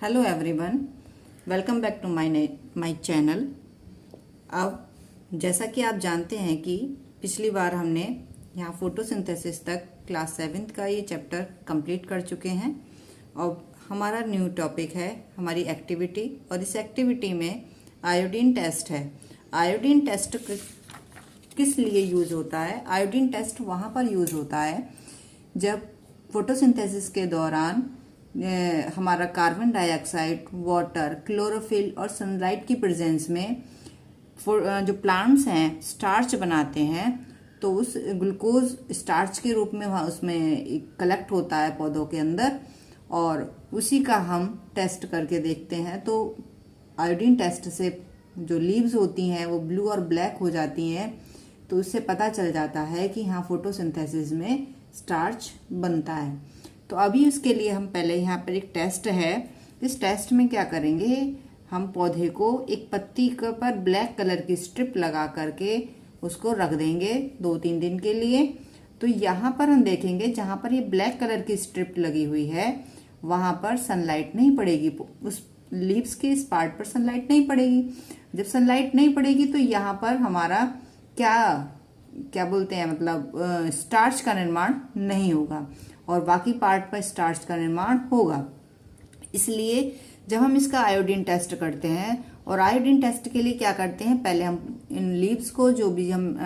Hello everyone, welcome back to my channel. अब जैसा कि आप जानते हैं कि पिछली बार हमने यहाँ फोटोसिंथेसिस तक क्लास 7th का ये चैप्टर कंप्लीट कर चुके हैं और हमारा न्यू टॉपिक है हमारी एक्टिविटी। और इस एक्टिविटी में आयोडीन टेस्ट है। आयोडीन टेस्ट किस लिए यूज़ होता है? आयोडीन टेस्ट वहाँ पर यूज़ होता है जब फोटोसिंथेसिस के दौरान हमारा कार्बन डाइऑक्साइड, वाटर, क्लोरोफिल और सनलाइट की प्रेजेंस में जो प्लांट्स हैं स्टार्च बनाते हैं, तो उस ग्लूकोज स्टार्च के रूप में वहाँ उसमें कलेक्ट होता है पौधों के अंदर और उसी का हम टेस्ट करके देखते हैं। तो आयोडीन टेस्ट से जो लीव्स होती हैं वो ब्लू और ब्लैक हो जाती हैं, तो उससे पता चल जाता है कि हाँ फोटोसिंथेसिस में स्टार्च बनता है। तो अभी उसके लिए हम पहले यहाँ पर एक टेस्ट है। इस टेस्ट में क्या करेंगे, हम पौधे को एक पत्ती पर ब्लैक कलर की स्ट्रिप लगा करके उसको रख देंगे 2-3 दिन के लिए। तो यहाँ पर हम देखेंगे जहाँ पर ये ब्लैक कलर की स्ट्रिप लगी हुई है वहाँ पर सनलाइट नहीं पड़ेगी, उस लीव्स के इस पार्ट पर सनलाइट नहीं पड़ेगी। जब सनलाइट नहीं पड़ेगी तो यहाँ पर हमारा क्या बोलते हैं, मतलब स्टार्च का निर्माण नहीं होगा और बाकी पार्ट पर स्टार्च का निर्माण होगा। इसलिए जब हम इसका आयोडीन टेस्ट करते हैं, और आयोडीन टेस्ट के लिए क्या करते हैं, पहले हम इन लीव्स को जो भी हम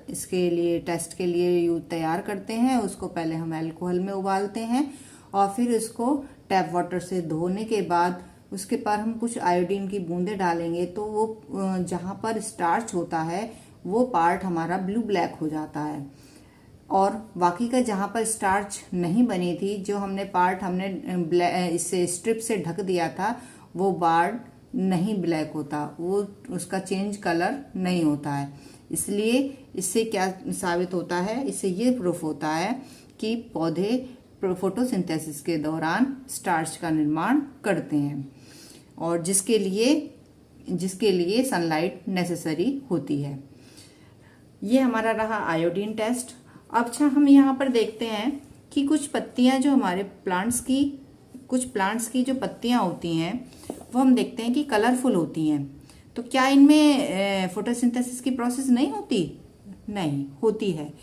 इसके लिए टेस्ट के लिए तैयार करते हैं उसको पहले हम अल्कोहल में उबालते हैं और फिर इसको टैप वाटर से धोने के बाद उसके पर हम कुछ आयोडीन की बूंदें डालेंगे। तो वो जहाँ पर स्टार्च होता है वो पार्ट हमारा ब्लू ब्लैक हो जाता है और बाकी का जहाँ पर स्टार्च नहीं बनी थी, जो हमने पार्ट हमने इससे स्ट्रिप से ढक दिया था, वो पार्ट नहीं ब्लैक होता, वो उसका चेंज कलर नहीं होता है। इसलिए इससे क्या साबित होता है, इससे ये प्रूफ होता है कि पौधे फोटोसिंथेसिस के दौरान स्टार्च का निर्माण करते हैं और जिसके लिए सनलाइट नेसेसरी होती है। ये हमारा रहा आयोडीन टेस्ट। अब अच्छा हम यहाँ पर देखते हैं कि कुछ पत्तियाँ जो हमारे कुछ प्लांट्स की जो पत्तियाँ होती हैं वो हम देखते हैं कि कलरफुल होती हैं। तो क्या इनमें फोटोसिंथेसिस की प्रोसेस नहीं होती? नहीं होती है,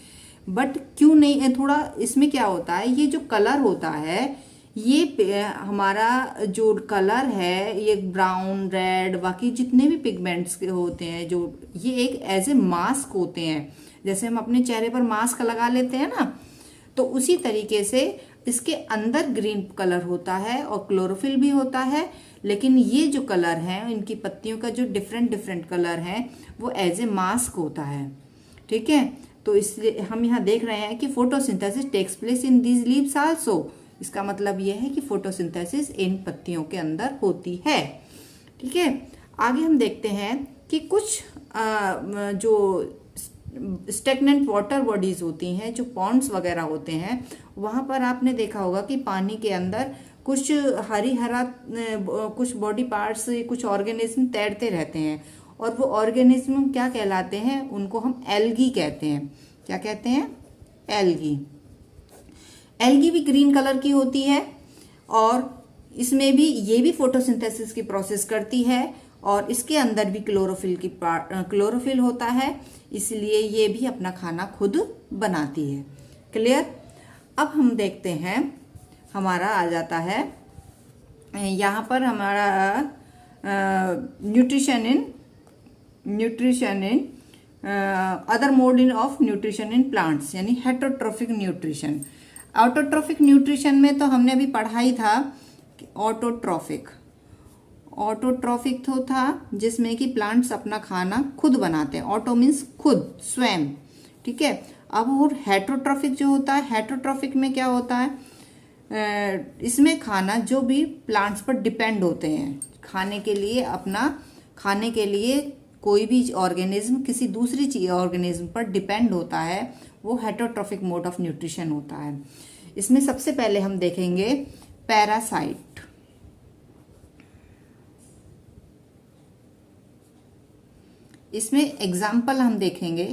बट क्यों नहीं है? थोड़ा इसमें क्या होता है, ये जो कलर होता है, ये हमारा जो कलर है, ये ब्राउन, रेड, बाकी जितने भी पिगमेंट्स के होते हैं, जो ये एक एज ए मास्क होते हैं। जैसे हम अपने चेहरे पर मास्क लगा लेते हैं ना, तो उसी तरीके से इसके अंदर ग्रीन कलर होता है और क्लोरोफिल भी होता है, लेकिन ये जो कलर है, इनकी पत्तियों का जो डिफरेंट कलर है वो एज ए मास्क होता है। ठीक है, तो इसलिए हम यहाँ देख रहे हैं कि photosynthesis takes place in these leaves also. इसका मतलब यह है कि फोटोसिंथेसिस इन पत्तियों के अंदर होती है। ठीक है, आगे हम देखते हैं कि कुछ जो स्टेगनेंट वाटर बॉडीज होती हैं, जो पॉन्ड्स वगैरह होते हैं, वहाँ पर आपने देखा होगा कि पानी के अंदर कुछ हरा कुछ बॉडी पार्ट्स, कुछ ऑर्गेनिज्म तैरते रहते हैं और वो ऑर्गेनिज्म क्या कहलाते हैं, उनको हम एल्गी कहते हैं। क्या कहते हैं? एल्गी। एल्गी भी ग्रीन कलर की होती है और इसमें भी ये भी फोटोसिंथेसिस की प्रोसेस करती है और इसके अंदर भी क्लोरोफिल होता है, इसलिए ये भी अपना खाना खुद बनाती है। क्लियर? अब हम देखते हैं, हमारा आ जाता है यहाँ पर हमारा nutrition in other mode in of nutrition in plants, यानी हेटरोट्रोफिक न्यूट्रिशन। ऑटोट्रोफिक न्यूट्रिशन में तो हमने अभी पढ़ा ही था कि ऑटोट्रोफिक तो था जिसमें कि प्लांट्स अपना खाना खुद बनाते हैं। ऑटो मीन्स खुद, स्वयं। ठीक है, अब और हेटरोट्रोफिक जो होता है, हेटरोट्रोफिक में क्या होता है, इसमें खाना जो भी प्लांट्स पर डिपेंड होते हैं खाने के लिए कोई भी ऑर्गेनिज्म किसी दूसरी ऑर्गेनिज्म पर डिपेंड होता है, वो हेटरोट्रोफिक मोड ऑफ न्यूट्रिशन होता है। इसमें सबसे पहले हम देखेंगे पैरासाइट। इसमें एग्जाम्पल हम देखेंगे।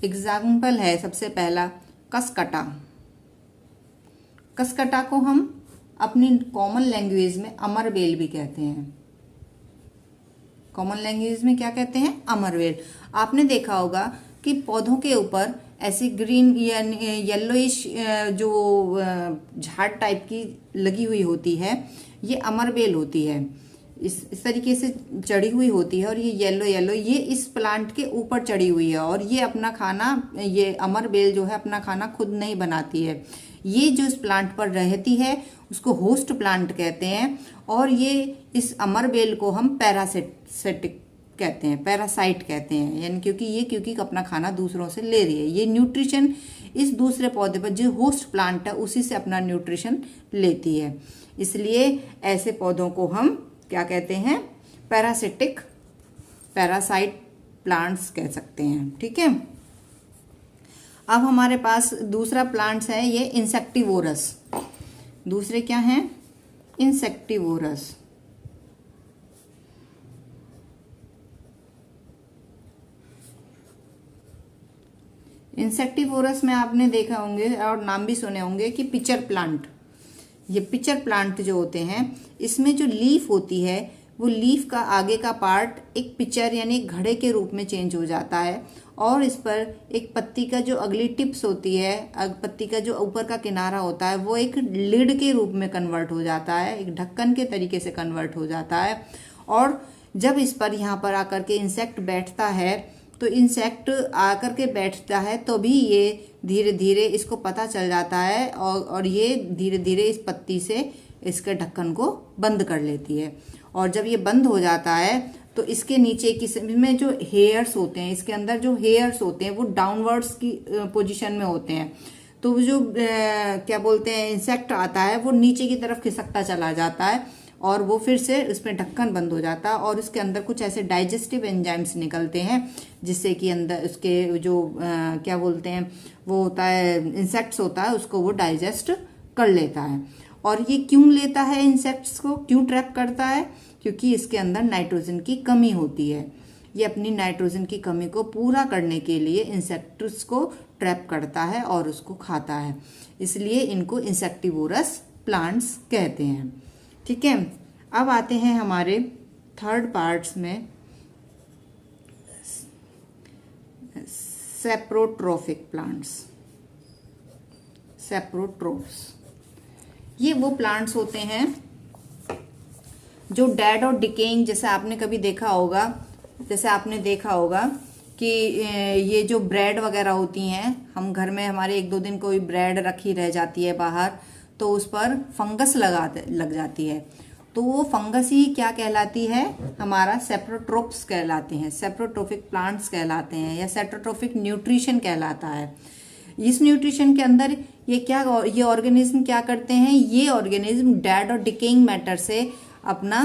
एग्जाम्पल है सबसे पहला कसकटा। कसकटा को हम अपनी कॉमन लैंग्वेज में अमरबेल भी कहते हैं। कॉमन लैंग्वेज में क्या कहते हैं? अमरबेल। आपने देखा होगा कि पौधों के ऊपर ऐसी ग्रीन या येलोइश जो झाड़ टाइप की लगी हुई होती है, ये अमरबेल होती है। इस तरीके से चढ़ी हुई होती है और ये येलो येलो ये इस प्लांट के ऊपर चढ़ी हुई है और ये अपना खाना, ये अमरबेल जो है अपना खाना खुद नहीं बनाती है। ये जो इस प्लांट पर रहती है उसको होस्ट प्लांट कहते हैं और ये इस अमरबेल को हम पैरासिटिक कहते हैं, पैरासाइट कहते हैं, यानी क्योंकि अपना खाना दूसरों से ले रही है। ये न्यूट्रिशन इस दूसरे पौधे पर जो होस्ट प्लांट है उसी से अपना न्यूट्रिशन लेती है। इसलिए ऐसे पौधों को हम क्या कहते हैं? पैरासाइट प्लांट्स कह सकते हैं। ठीक है। अब हमारे पास दूसरा प्लांट्स है ये इंसेक्टिवोरस। दूसरे क्या हैं? इंसेक्टिवोरस। इंसेक्टिवोरस में आपने देखा होंगे और नाम भी सुने होंगे कि पिचर प्लांट। ये पिचर प्लांट जो होते हैं इसमें जो लीफ होती है वो लीफ का आगे का पार्ट एक पिचर यानी एक घड़े के रूप में चेंज हो जाता है और इस पर एक पत्ती का जो अगली टिप्स होती है, पत्ती का जो ऊपर का किनारा होता है वो एक लिड के रूप में कन्वर्ट हो जाता है, एक ढक्कन के तरीके से कन्वर्ट हो जाता है। और जब इस पर यहाँ पर आकर के इंसेक्ट बैठता है तो इंसेक्ट आकर के बैठता है तो भी ये धीरे धीरे इसको पता चल जाता है और ये धीरे धीरे इस पत्ती से इसके ढक्कन को बंद कर लेती है। और जब ये बंद हो जाता है तो इसके नीचे में जो हेयर्स होते हैं, इसके अंदर जो हेयर्स होते हैं वो डाउनवर्ड्स की पोजीशन में होते हैं। तो वो जो क्या बोलते हैं इंसेक्ट आता है वो नीचे की तरफ खिसकता चला जाता है और वो फिर से इसमें ढक्कन बंद हो जाता है और इसके अंदर कुछ ऐसे डाइजेस्टिव एंजाइम्स निकलते हैं जिससे कि अंदर उसके जो क्या बोलते हैं वो होता है इंसेक्ट्स होता है उसको वो डाइजेस्ट कर लेता है। और ये क्यों लेता है इंसेक्ट्स को, क्यों ट्रैप करता है? क्योंकि इसके अंदर नाइट्रोजन की कमी होती है। ये अपनी नाइट्रोजन की कमी को पूरा करने के लिए इंसेक्ट्स को ट्रैप करता है और उसको खाता है। इसलिए इनको इंसेक्टिवोरस प्लांट्स कहते हैं। ठीक है। अब आते हैं हमारे थर्ड पार्ट्स में, सेप्रोट्रोफिक प्लांट्स। सेप्रोट्रोफ्स ये वो प्लांट्स होते हैं जो डेड और डिकेइंग, जैसे आपने कभी देखा होगा, जैसे आपने देखा होगा कि ये जो ब्रेड वगैरह होती हैं, हम घर में हमारे एक दो दिन कोई ब्रेड रखी रह जाती है बाहर तो उस पर फंगस लग जाती है, तो वो फंगस ही क्या कहलाती है? हमारा सेप्रोट्रोप्स कहलाते हैं, सेप्रोट्रोफिक प्लांट्स कहलाते हैं या सेप्रोट्रोफिक न्यूट्रिशन कहलाता है। इस न्यूट्रिशन के अंदर ये ऑर्गेनिज्म क्या करते हैं? ये ऑर्गेनिज्म डेड और डिकेइंग मैटर से अपना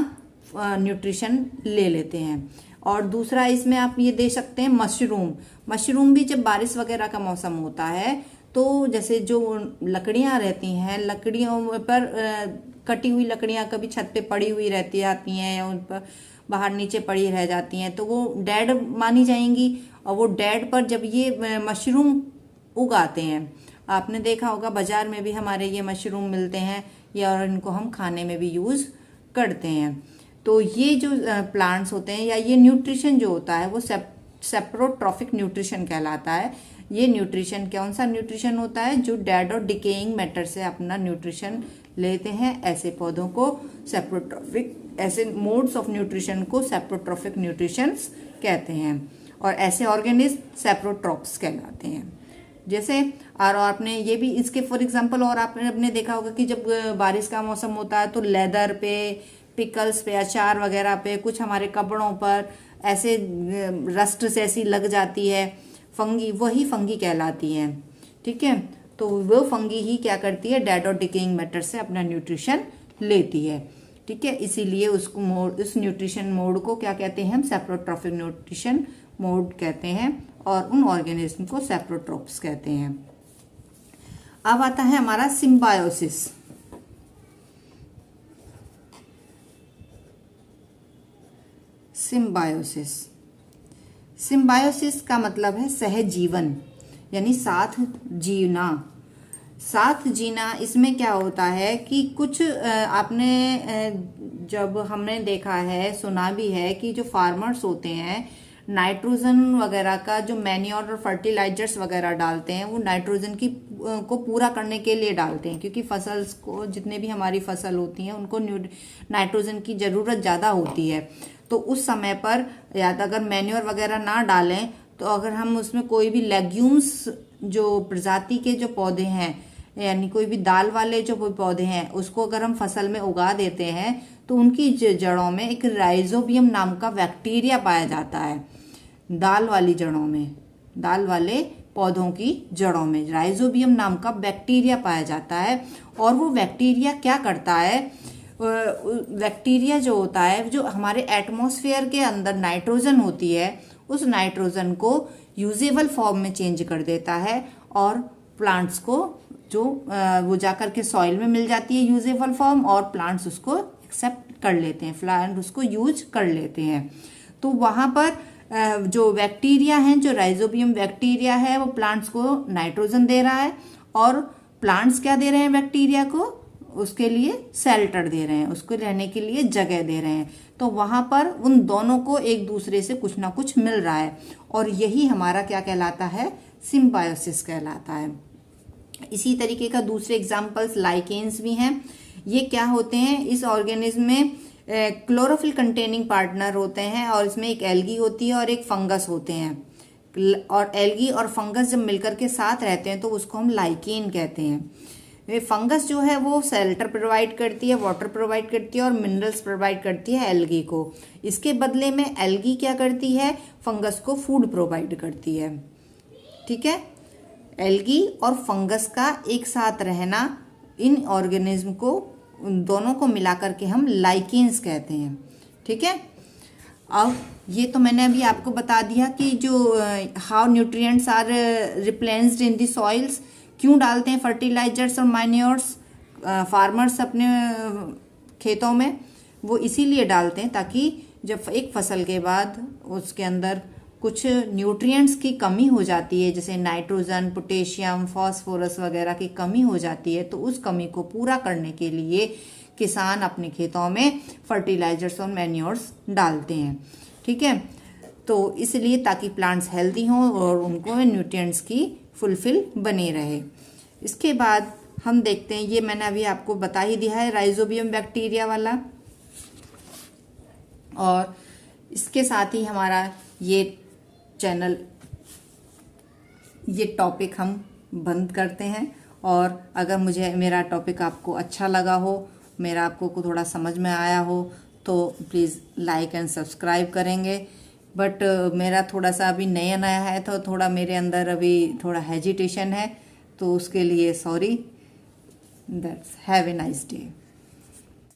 न्यूट्रिशन ले लेते हैं। और दूसरा इसमें आप ये दे सकते हैं मशरूम भी जब बारिश वगैरह का मौसम होता है तो जैसे जो लकड़ियां रहती हैं, लकड़ियों पर कटी हुई लकड़ियां कभी छत पे पड़ी हुई रहती आती हैं या उन पर बाहर नीचे पड़ी रह जाती हैं तो वो डेड मानी जाएंगी। और वो डेड पर जब ये मशरूम उगाते हैं, आपने देखा होगा बाजार में भी हमारे ये मशरूम मिलते हैं या और इनको हम खाने में भी यूज करते हैं। तो ये जो प्लांट्स होते हैं या ये न्यूट्रिशन जो होता है वो सेप्रोट्रॉफिक न्यूट्रिशन कहलाता है। ये न्यूट्रिशन कौन सा न्यूट्रिशन होता है? जो डेड और डिकेइंग मैटर से अपना न्यूट्रिशन लेते हैं। ऐसे पौधों को सेप्रोट्रॉफिक, ऐसे मोड्स ऑफ न्यूट्रिशन को सेप्रोट्रॉफिक न्यूट्रिशंस कहते हैं और ऐसे ऑर्गेनिज्म सेप्रोट्रॉप्स कहलाते हैं। जैसे और आपने ये भी इसके फॉर एग्जांपल और आपने देखा होगा कि जब बारिश का मौसम होता है तो लेदर पे, पिकल्स पे, अचार वगैरह पे, कुछ हमारे कपड़ों पर ऐसे रस्ट से ऐसी लग जाती है फंगी, वही फंगी कहलाती हैं। ठीक है। तो वो फंगी ही क्या करती है? डेड और डिकेइंग मैटर से अपना न्यूट्रिशन लेती है। ठीक है। इसीलिए उसको उस न्यूट्रिशन मोड को क्या कहते हैं? हम सेप्रोट्रॉफिक न्यूट्रिशन मोड कहते हैं और उन ऑर्गेनिज्म को सेप्रोट्रोप्स कहते हैं। अब आता है हमारा सिम्बायोसिस। सिम्बायोसिस का मतलब है सहजीवन यानी साथ जीना। साथ जीना, इसमें क्या होता है कि कुछ आपने जब हमने देखा है, सुना भी है कि जो फार्मर्स होते हैं नाइट्रोजन वगैरह का जो मैन्योर और फर्टिलाइजर्स वगैरह डालते हैं, वो नाइट्रोजन की को पूरा करने के लिए डालते हैं, क्योंकि फसल्स को, जितने भी हमारी फसल होती हैं उनको नाइट्रोजन की ज़रूरत ज़्यादा होती है। तो उस समय पर या तो अगर मैन्योर वगैरह ना डालें, तो अगर हम उसमें कोई भी लेग्यूम्स, जो प्रजाति के जो पौधे हैं, यानी कोई भी दाल वाले जो पौधे हैं, उसको अगर हम फसल में उगा देते हैं तो उनकी जड़ों में एक राइजोबियम नाम का बैक्टीरिया पाया जाता है। दाल वाली जड़ों में, दाल वाले पौधों की जड़ों में राइजोबियम नाम का बैक्टीरिया पाया जाता है। और वो बैक्टीरिया क्या करता है, बैक्टीरिया जो होता है, जो हमारे एटमॉस्फेयर के अंदर नाइट्रोजन होती है, उस नाइट्रोजन को यूजेबल फॉर्म में चेंज कर देता है, और प्लांट्स को जो वो जाकर के सॉइल में मिल जाती है यूजेबल फॉर्म, और प्लांट्स उसको एक्सेप्ट कर लेते हैं, प्लांट उसको यूज कर लेते हैं। तो वहाँ पर जो बैक्टीरिया हैं, जो राइजोबियम बैक्टीरिया है, वो प्लांट्स को नाइट्रोजन दे रहा है, और प्लांट्स क्या दे रहे हैं बैक्टीरिया को, उसके लिए शेल्टर दे रहे हैं, उसको रहने के लिए जगह दे रहे हैं। तो वहाँ पर उन दोनों को एक दूसरे से कुछ ना कुछ मिल रहा है, और यही हमारा क्या कहलाता है, सिम्बायोसिस कहलाता है। इसी तरीके का दूसरे एग्जाम्पल्स लाइकेन्स भी हैं। ये क्या होते हैं, इस ऑर्गेनिज्म में क्लोरोफिल कंटेनिंग पार्टनर होते हैं, और इसमें एक एल्गी होती है और एक फंगस होते हैं। और एल्गी और फंगस जब मिलकर के साथ रहते हैं तो उसको हम लाइकेन कहते हैं। ये फंगस जो है वो शेल्टर प्रोवाइड करती है, वाटर प्रोवाइड करती है और मिनरल्स प्रोवाइड करती है एल्गी को। इसके बदले में एल्गी क्या करती है, फंगस को फूड प्रोवाइड करती है। ठीक है, एल्गी और फंगस का एक साथ रहना, इन ऑर्गेनिज्म को, उन दोनों को मिलाकर के हम लाइकेन्स कहते हैं। ठीक है, अब ये तो मैंने अभी आपको बता दिया कि जो how nutrients are replaced in the soils, क्यों डालते हैं फर्टिलाइजर्स और मैन्योर्स फार्मर्स अपने खेतों में, वो इसीलिए डालते हैं ताकि जब एक फसल के बाद उसके अंदर कुछ न्यूट्रिएंट्स की कमी हो जाती है, जैसे नाइट्रोजन, पोटेशियम, फास्फोरस वगैरह की कमी हो जाती है, तो उस कमी को पूरा करने के लिए किसान अपने खेतों में फर्टिलाइजर्स और मैन्योर्स डालते हैं। ठीक है, तो इसलिए ताकि प्लांट्स हेल्दी हों और उनको न्यूट्रिएंट्स की फुलफिल बने रहे। इसके बाद हम देखते हैं, ये मैंने अभी आपको बता ही दिया है, राइजोबियम बैक्टीरिया वाला। और इसके साथ ही हमारा ये चैनल, ये टॉपिक हम बंद करते हैं। और अगर मेरा टॉपिक आपको अच्छा लगा हो, मेरा आपको थोड़ा समझ में आया हो, तो प्लीज़ लाइक एंड सब्सक्राइब करेंगे। बट मेरा थोड़ा सा अभी नया नया है, तो थोड़ा मेरे अंदर अभी थोड़ा हेजिटेशन है, तो उसके लिए sorry. That's have a nice day.